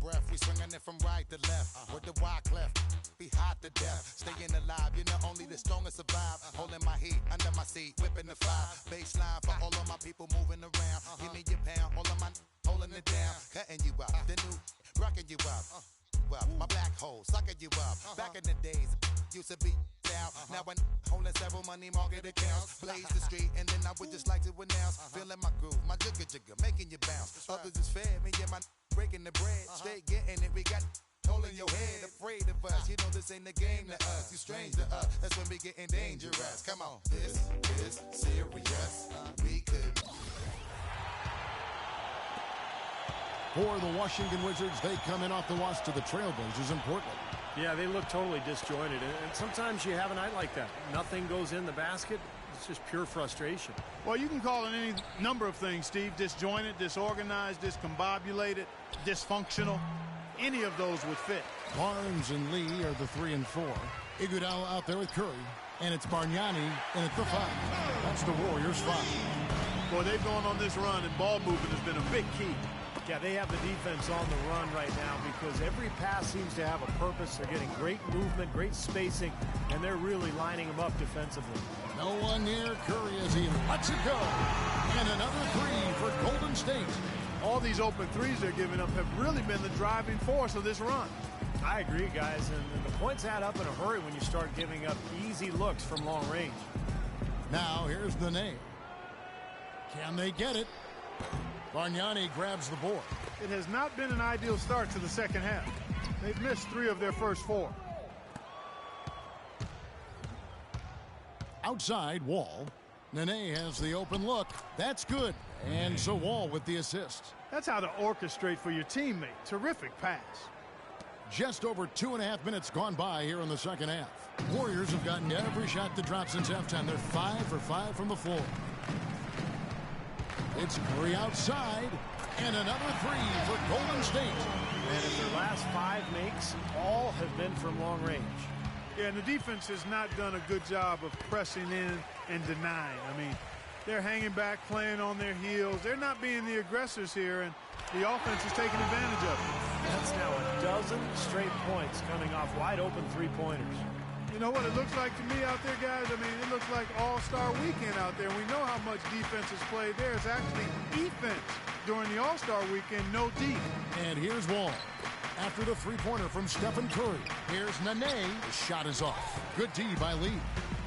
breath. We swinging it from right to left. With the wide cleft, be hot to death. Staying alive, you know only the strongest survive. Holding my heat under my seat, whipping the fire. Baseline for all of my people moving around. Give me your pound, all of my holding it down. Cutting you up, the new rocking you up. My black hole sucking you up. Back in the days, used to be down. Now I'm holding several money market accounts. Blaze the street, and then I would just like to announce. Feeling my groove, my jigger jigger, making you bounce. Others is fair, me and my breaking the bread. Straight getting it, we got holding your head. Afraid of us, you know this ain't the game to us. You strange to us, that's when we getting dangerous. Come on, this is serious. We could. For the Washington Wizards, they come in off the watch to the Trailblazers in Portland. Yeah, they look totally disjointed, and sometimes you have a night like that. Nothing goes in the basket. It's just pure frustration. Well, you can call it any number of things, Steve. Disjointed, disorganized, discombobulated, dysfunctional. Any of those would fit. Barnes and Lee are the 3 and 4. Iguodala out there with Curry, and it's Bargnani in at the 5. That's the Warriors' 5. Boy, they've gone on this run, and ball movement has been a big key. Yeah, they have the defense on the run right now because every pass seems to have a purpose. They're getting great movement, great spacing, and they're really lining them up defensively. No one near Curry as he lets it go. And another 3 for Golden State. All these open threes they're giving up have really been the driving force of this run. I agree, guys, and the points add up in a hurry when you start giving up easy looks from long range. Now here's the name. Can they get it? Bargnani grabs the board. It has not been an ideal start to the second half. They've missed 3 of their first 4. Outside, Wall. Nene has the open look. That's good. And so Wall with the assist. That's how to orchestrate for your teammate. Terrific pass. Just over 2.5 minutes gone by here in the second half. Warriors have gotten every shot that dropped since halftime. They're 5 for 5 from the floor. It's Curry outside, and another 3 for Golden State. And if their last 5 makes, all have been from long range. Yeah, and the defense has not done a good job of pressing in and denying. I mean, they're hanging back, playing on their heels. They're not being the aggressors here, and the offense is taking advantage of it. That's now a dozen straight points coming off wide-open three-pointers. You know what it looks like to me out there, guys? I mean, it looks like All-Star Weekend out there. We know how much defense is played there. It's actually defense during the All-Star Weekend, no D. And here's Wall. After the three-pointer from Stephen Curry. Here's Nene. The shot is off. Good D by Lee.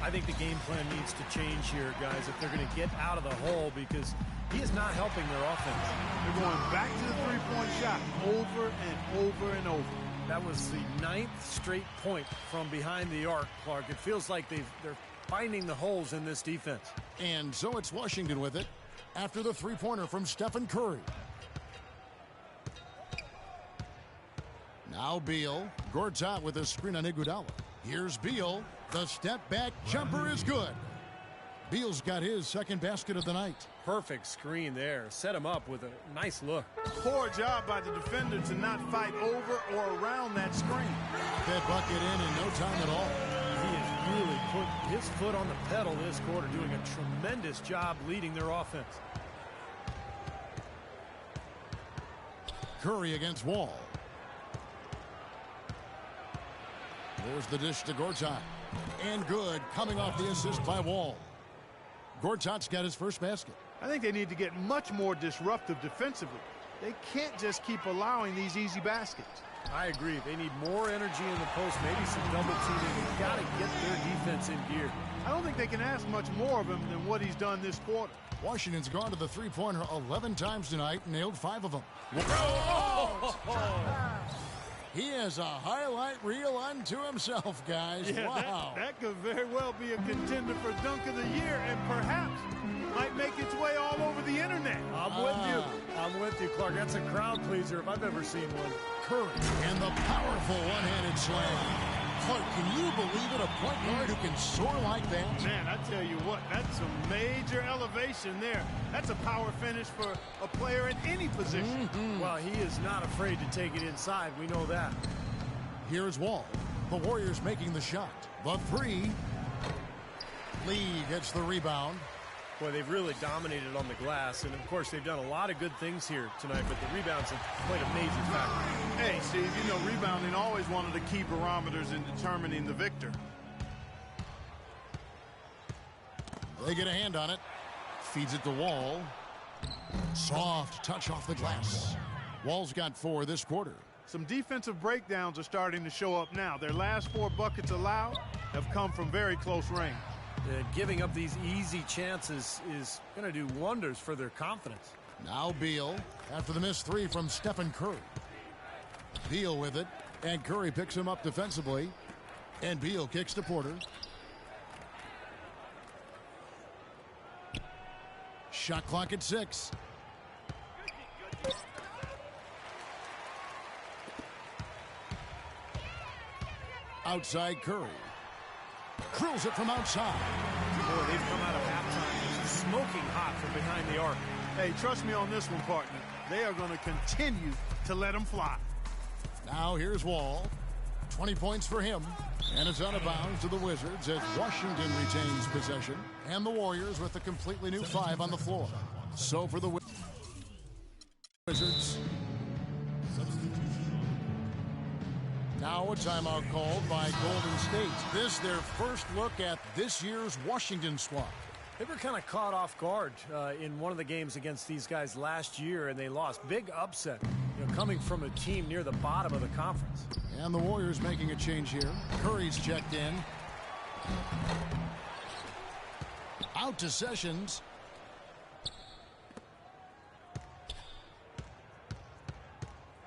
I think the game plan needs to change here, guys, if they're going to get out of the hole because he is not helping their offense. They're going back to the three-point shot over and over and over. That was the 9th straight point from behind the arc, Clark. It feels like they're finding the holes in this defense. And so it's Washington with it after the three-pointer from Stephen Curry. Now Beal. Gortat with a screen on Iguodala. Here's Beal. The step-back jumper is good. Beal's got his second basket of the night. Perfect screen there. Set him up with a nice look. Poor job by the defender to not fight over or around that screen. That bucket in no time at all. He has really put his foot on the pedal this quarter, doing a tremendous job leading their offense. Curry against Wall. There's the dish to Gortat. And good, coming off the assist by Wall. Gortat's got his first basket. I think they need to get much more disruptive defensively. They can't just keep allowing these easy baskets. I agree. They need more energy in the post, maybe some double teaming. They've got to get their defense in gear. I don't think they can ask much more of him than what he's done this quarter. Washington's gone to the three-pointer 11 times tonight and nailed 5 of them. He has a highlight reel unto himself, guys. Yeah, wow. That could very well be a contender for Dunk of the Year and perhaps might make its way all over the internet. I'm with you, Clark. That's a crowd pleaser if I've ever seen one. Curry and the powerful one-handed slam. Clark, can you believe it? A point guard who can soar like that? Man, I tell you what, that's some major elevation there. That's a power finish for a player in any position. Mm-hmm. Well, he is not afraid to take it inside. We know that. Here's Wall. The Warriors making the shot. The 3. Lee gets the rebound. Boy, they've really dominated on the glass, and of course they've done a lot of good things here tonight, but the rebounds have played a major factor. Hey, Steve, you know rebounding always one of the key barometers in determining the victor. They get a hand on it. Feeds it to Wall. Soft touch off the glass. Wall's got 4 this quarter. Some defensive breakdowns are starting to show up now. Their last 4 buckets allowed have come from very close range. Giving up these easy chances is going to do wonders for their confidence. Now Beal after the missed 3 from Stephen Curry. Beal with it, and Curry picks him up defensively. And Beal kicks to Porter. Shot clock at 6. Outside Curry. Drills it from outside. Boy, they've come out of halftime just smoking hot from behind the arc. Hey, trust me on this one, partner. They are going to continue to let them fly. Now here's Wall. 20 points for him. And it's out of bounds to the Wizards as Washington retains possession. And the Warriors with a completely new 5 on the floor. So for the Wizards. Now a timeout called by Golden State. This their first look at this year's Washington squad. They were kind of caught off guard in one of the games against these guys last year, and they lost. Big upset, coming from a team near the bottom of the conference. And the Warriors making a change here. Curry's checked in. Out to Sessions.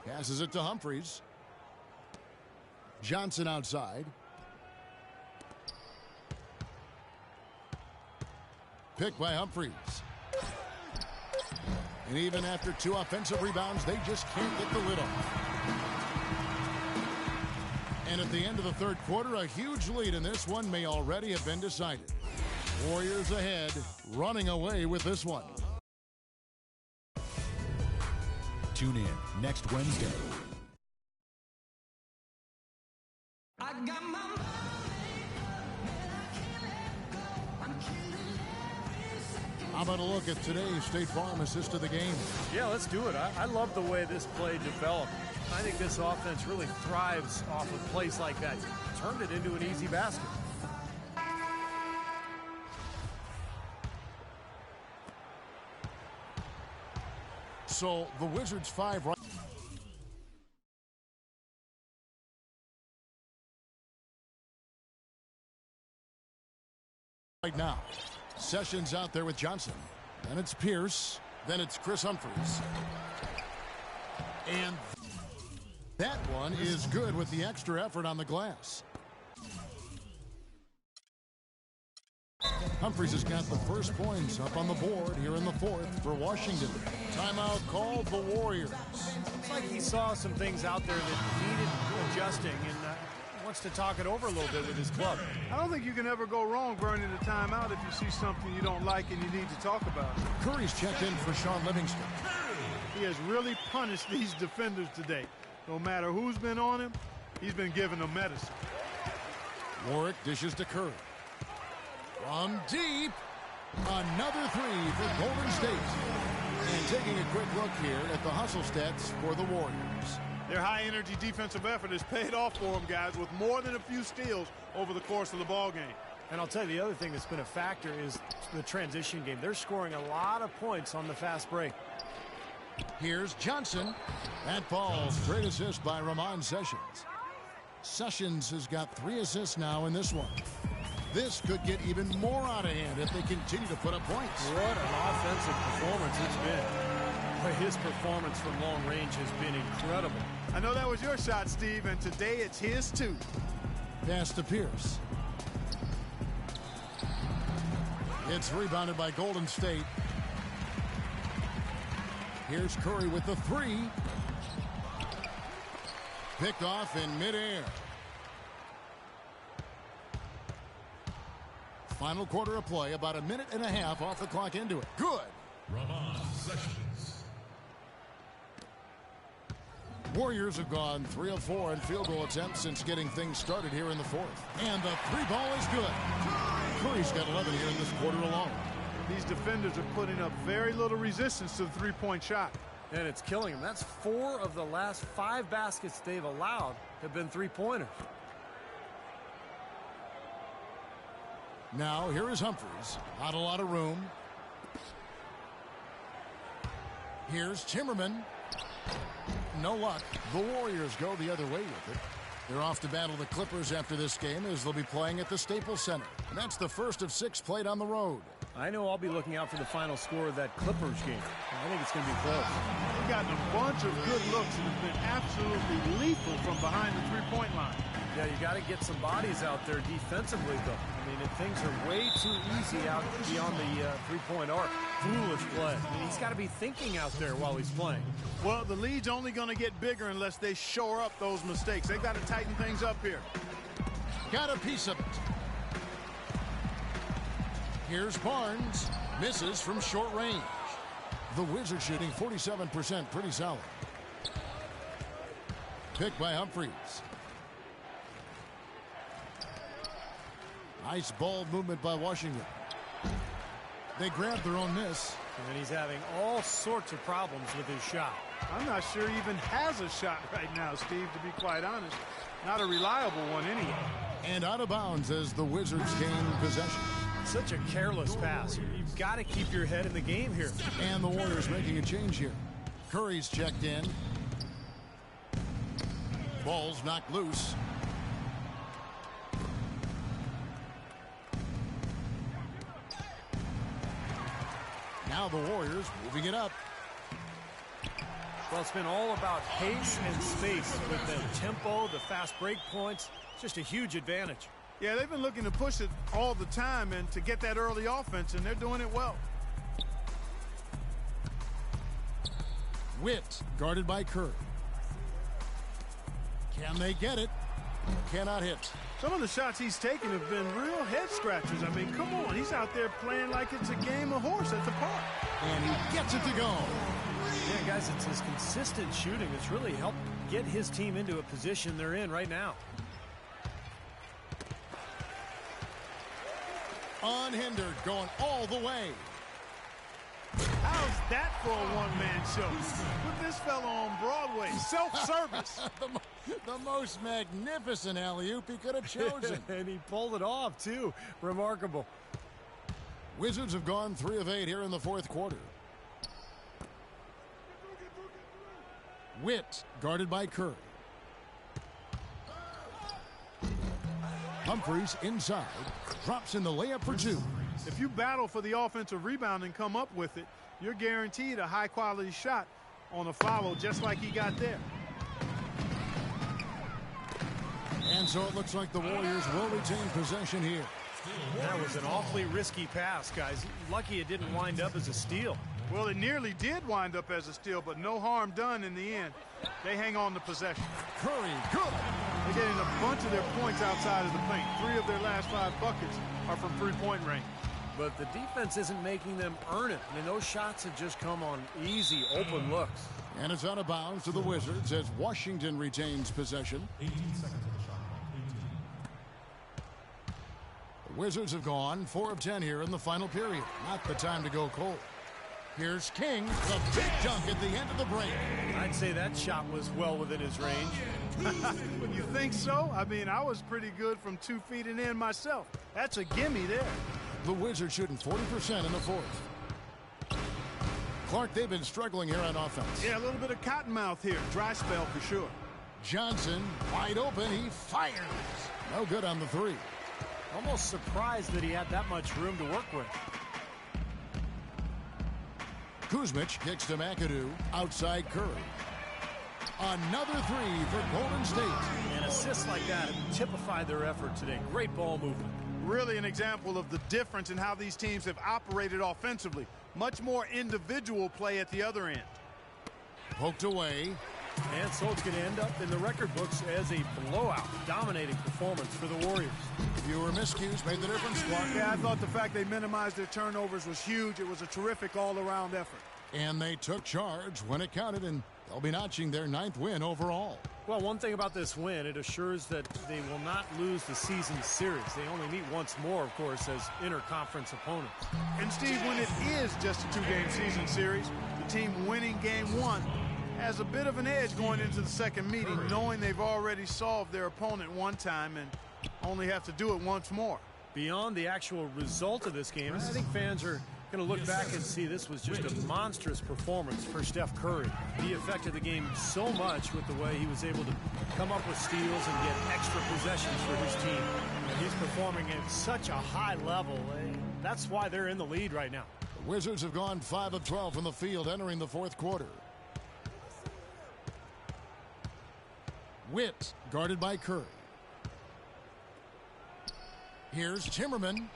Passes it to Humphries. Johnson outside. Picked by Humphries. And even after 2 offensive rebounds, they just can't get the lid off. And at the end of the third quarter, a huge lead in this one may already have been decided. Warriors ahead, running away with this one. Tune in next Wednesday. I got my money, How about a look at today's State Farm assist of the game? Yeah, let's do it. I love the way this play developed. I think this offense really thrives off of plays like that. Turned it into an easy basket. So the Wizards 5 right now. Sessions out there with Johnson. Then it's Pierce. Then it's Chris Humphries. And that one is good with the extra effort on the glass. Humphries has got the first points up on the board here in the 4th for Washington. Timeout called the Warriors. Looks like he saw some things out there that needed adjusting and wants to talk it over a little bit with his club. I don't think you can ever go wrong burning a timeout if you see something you don't like and you need to talk about it. Curry's checked in for Sean Livingston. He has really punished these defenders today. No matter who's been on him, he's been giving them medicine. Warwick dishes to Curry. From deep, another 3 for Golden State. And taking a quick look here at the hustle stats for the Warriors. Their high-energy defensive effort has paid off for them, guys, with more than a few steals over the course of the ball game. And I'll tell you, the other thing that's been a factor is the transition game. They're scoring a lot of points on the fast break. Here's Johnson. That falls. Great assist by Ramon Sessions. Sessions has got 3 assists now in this one. This could get even more out of hand if they continue to put up points. What an offensive performance it's been. His performance from long range has been incredible. I know that was your shot, Steve, and today it's his too. Pass to Pierce. It's rebounded by Golden State. Here's Curry with the 3. Picked off in midair. Final quarter of play, about 1.5 minutes off the clock into it. Good. Ramon Sessions. Warriors have gone 3 of 4 in field goal attempts since getting things started here in the 4th. And the 3 ball is good. Curry's got 11 here in this quarter alone. These defenders are putting up very little resistance to the three-point shot. And it's killing them. That's 4 of the last 5 baskets they've allowed have been three-pointers. Now, here is Humphries. Not a lot of room. Here's Timmerman. No luck. The Warriors go the other way with it. They're off to battle the Clippers after this game, as they'll be playing at the Staples Center. And that's the first of 6 played on the road. I know I'll be looking out for the final score of that Clippers game. I think it's going to be close. They've gotten a bunch of good looks and have been absolutely lethal from behind the three-point line. Yeah, you got to get some bodies out there defensively, though. I mean, things are way too easy out beyond the three-point arc. Foolish play. I mean, he's got to be thinking out there while he's playing. Well, the lead's only going to get bigger unless they shore up those mistakes. They've got to tighten things up here. Got a piece of it. Here's Barnes. Misses from short range. The Wizards shooting 47%. Pretty solid. Picked by Humphries. Nice ball movement by Washington. They grabbed their own miss. And he's having all sorts of problems with his shot. I'm not sure he even has a shot right now, Steve, to be quite honest. Not a reliable one anyway. And out of bounds as the Wizards gain possession. Such a careless pass. You've got to keep your head in the game here. And the Warriors making a change here. Curry's checked in. Ball's knocked loose. Now the Warriors moving it up. Well, it's been all about pace and space with the tempo, the fast break points. Just a huge advantage. Yeah, they've been looking to push it all the time and to get that early offense, and they're doing it well. Witt guarded by Curry. Can they get it? Cannot hit. Some of the shots he's taken have been real head scratchers. I mean, come on. He's out there playing like it's a game of horse at the park. And he gets it to go. Yeah, guys, it's his consistent shooting that's really helped get his team into a position they're in right now. Unhindered, going all the way. How's that for a one-man show? Put this fella on Broadway. Self-service. the most magnificent alley-oop he could have chosen. And he pulled it off, too. Remarkable. Wizards have gone 3 of 8 here in the fourth quarter. Witt guarded by Curry. Humphries inside. Drops in the layup for 2. If you battle for the offensive rebound and come up with it, you're guaranteed a high-quality shot on a follow just like he got there. And so it looks like the Warriors will retain possession here. That was an awfully risky pass, guys. Lucky it didn't wind up as a steal. Well, it nearly did wind up as a steal, but no harm done in the end. They hang on to possession. Curry, good. They're getting a bunch of their points outside of the paint. 3 of their last 5 buckets are from three-point range. But the defense isn't making them earn it. I mean, those shots have just come on easy, open looks. And it's out of bounds to the Wizards as Washington retains possession. 18 seconds of the shot. 18. The Wizards have gone 4 of 10 here in the final period. Not the time to go cold. Here's King, the big dunk at the end of the break. I'd say that shot was well within his range. You think so? I mean, I was pretty good from 2 feet and in myself. That's a gimme there. The Wizards shooting 40% in the fourth. Clark, they've been struggling here on offense. Yeah, a little bit of cottonmouth here. Dry spell for sure. Johnson, wide open, he fires. No good on the 3. Almost surprised that he had that much room to work with. Kuzmic kicks to McAdoo, outside Curry. Another 3 for Golden State. And assists like that typify their effort today. Great ball movement. Really an example of the difference in how these teams have operated offensively. Much more individual play at the other end. Poked away. And so it's going to end up in the record books as a blowout, dominating performance for the Warriors. Fewer miscues made the difference, Clark. Yeah, I thought the fact they minimized their turnovers was huge. It was a terrific all-around effort. And they took charge when it counted, and they'll be notching their 9th win overall. Well, one thing about this win, it assures that they will not lose the season series. They only meet once more, of course, as interconference opponents. And, Steve, when it is just a 2-game season series, the team winning game 1 has a bit of an edge going into the second meeting, knowing they've already solved their opponent one time and only have to do it once more. Beyond the actual result of this game, I think fans are going to look back and see this was just a monstrous performance for Steph Curry. He affected the game so much with the way he was able to come up with steals and get extra possessions for his team. And he's performing at such a high level. That's why they're in the lead right now. The Wizards have gone 5 of 12 from the field entering the fourth quarter. Witt guarded by Curry. Here's Timmerman.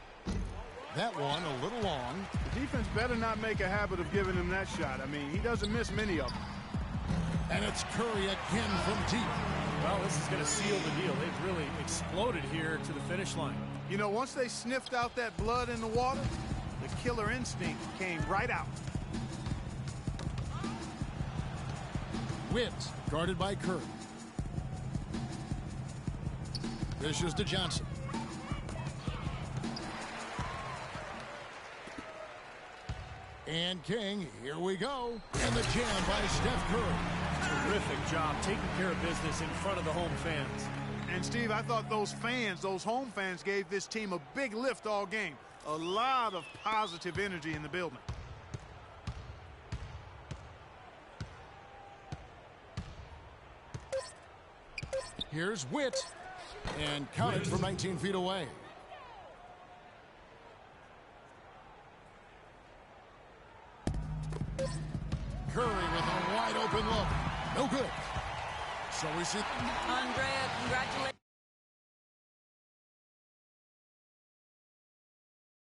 That one a little long. The defense better not make a habit of giving him that shot. I mean, he doesn't miss many of them. And it's Curry again from deep. Well, this is going to seal the deal. They've really exploded here to the finish line. You know, once they sniffed out that blood in the water, the killer instinct came right out. Witt guarded by Curry. This is to Johnson. And King, here we go. And the jam by Steph Curry. Terrific job taking care of business in front of the home fans. And, Steve, I thought those fans, those home fans, gave this team a big lift all game. A lot of positive energy in the building. Here's Witt. And counted from 19 feet away. Curry with a wide open look. No good. So we see. Andrea, congratulations.